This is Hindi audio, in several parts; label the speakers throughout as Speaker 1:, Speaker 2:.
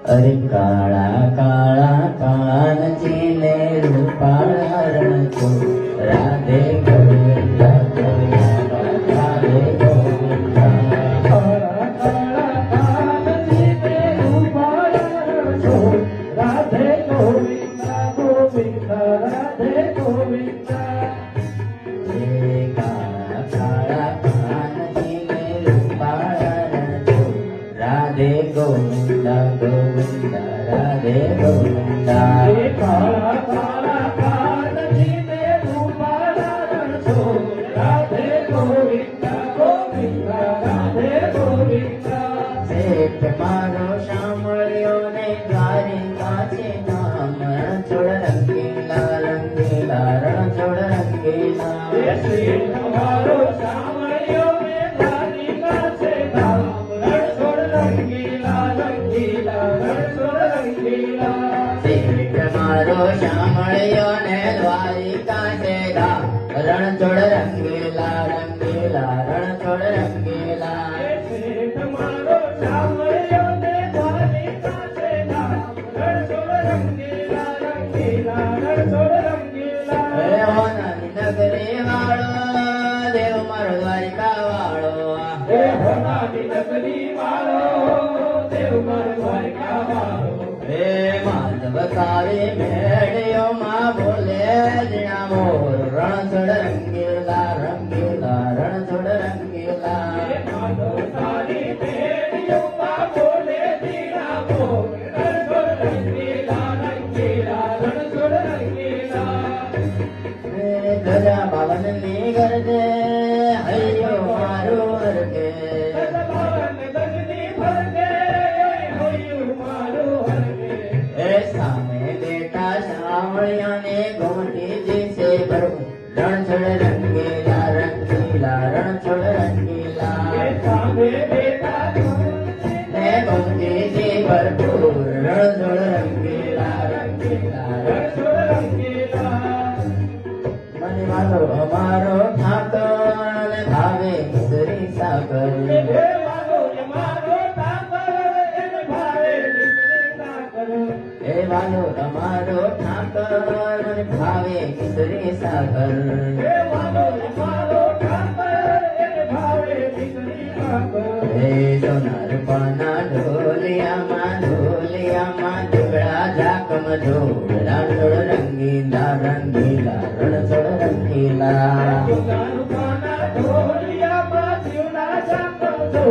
Speaker 1: अरे काळा काळा कानजीने रूपाळा रण चोर राधे गोविंदा गोविंदा राधे गोविंदा
Speaker 2: काळा काळा कानजीने रूपाळा रण चोर राधे गोविंदा गोविंदा राधे गोविंदा
Speaker 1: काळा काळा कानजीने रूपाळा रण चोर राधे गोविंदा गोविंदा राधे गोविंदा
Speaker 2: काळा काळा कानजीने रूपाळा रण चोर राधे गोविंदा गोविंदा राधे गोविंदा
Speaker 1: सेठ मारो शामळियो ने द्वारिकाचे नाम रणछोड़ रंगीला रंगीला रणछोड़ रंगीला
Speaker 2: सेठ मारो शामळियो ने द्वारिकाचे नाम रणछोड़ रंगीला रंगीला रणछोड़ रंगीला
Speaker 1: सेठ मारो शामळियो ने द्वारिकाचे नाम रणछोड़ रंगीला रंगीला रणछोड़ रंगीला
Speaker 2: सेठ मारो शामळियो ने द्वारिकाचे नाम रणछोड़ रंगीला रंगीला रणछोड़ रंगीला
Speaker 1: हे हो नानी नगरी वाळो देव मारो द्वारिका वाळो
Speaker 2: हे हो नानी नगरी वाळो देव मारो द्वारिका वाळो
Speaker 1: हे माधव काळी मेळ्यो मा बोले जीणा मोर रणछोड़ रंगीला रंगीला रणछोड़ रंगीला
Speaker 2: माधव काळी मेळ्यो मा बोले जीणा मोर रणछोड़ रंगीला रंगीला रणछोड़ रंगीला
Speaker 1: गजा बावन नी गरजे हयो मारो हरके
Speaker 2: भगवान दगनी भरके होयु मारो हरके
Speaker 1: ए सामे बेटा शामळिया ने गोमती जी से भरो रणछोड़ रंगीला रंगीला रणछोड़ रंगीला
Speaker 2: सामे बेटा
Speaker 1: ने गोमती जी भरपूर रणछोड़ रंगीला रंगीला
Speaker 2: रणछोड़ रंगीला
Speaker 1: મને મારો અમારો ઠાકર ભાવે મિસરી સાગર
Speaker 2: हे मारो ये मारो ताकर એને ભાવે મિસરી સાગર
Speaker 1: એ વાલો અમારો ઠાકર મને ભાવે મિસરી સાગર
Speaker 2: हे मारो ये मारो ताकर એને ભાવે મિસરી સાગર
Speaker 1: હે સોનાર પાના ઢોલિયામાં ઢોકળા ઝાકમ ઢોળ રણછોડ રંગીલા રંગીલા રણછોડ રંગીલા
Speaker 2: સુગાનું પાના ઢોલિયામાં જીવના જાતો જો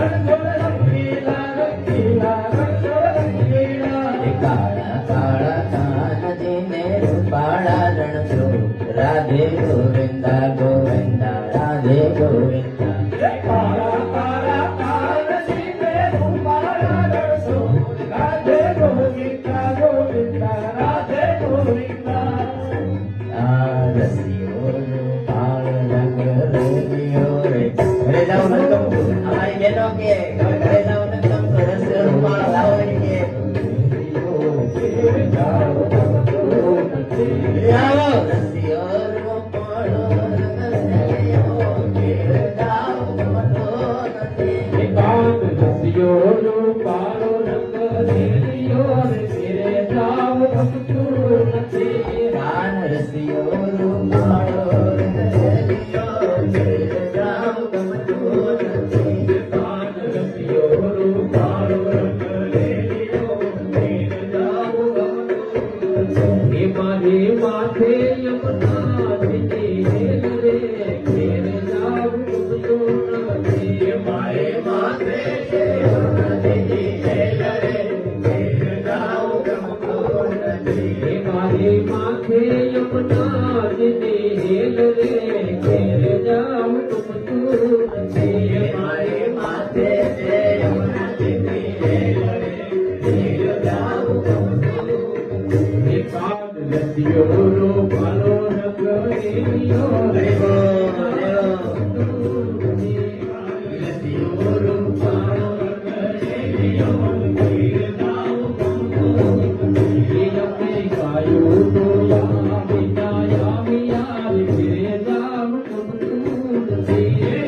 Speaker 2: રણછોડ રંગીલા રંગીલા રણછોડ રંગીલા
Speaker 1: કાળા કાળા કાનજીને રૂપાળા રણછોડ રાધે ગોવિંદા ગોવિંદા રાધે ગોવિંદા
Speaker 2: કાળા કાળા કાનજીને રૂપાળા રણછોડ રાધે ગોવિંદા ગોવિંદા રાધે ગોવિંદા
Speaker 1: રસિયો કાળ રંગ રેલિયો રે ઘરે જાઓ ને તમ અમારી બહેનો કે ઘરે જાઓ ને તમ રસ રૂપાળ લાવો ને કે આવો રસિયો રૂપાળો રંગ રેલિયો ઘેર જાઓ મનો નથી
Speaker 2: એકાંત રસિયો રૂપાળો રંગ રેલિયો રે ઘેરે જાવ ગમતું નથી
Speaker 1: કાન રસિયો રૂપાળો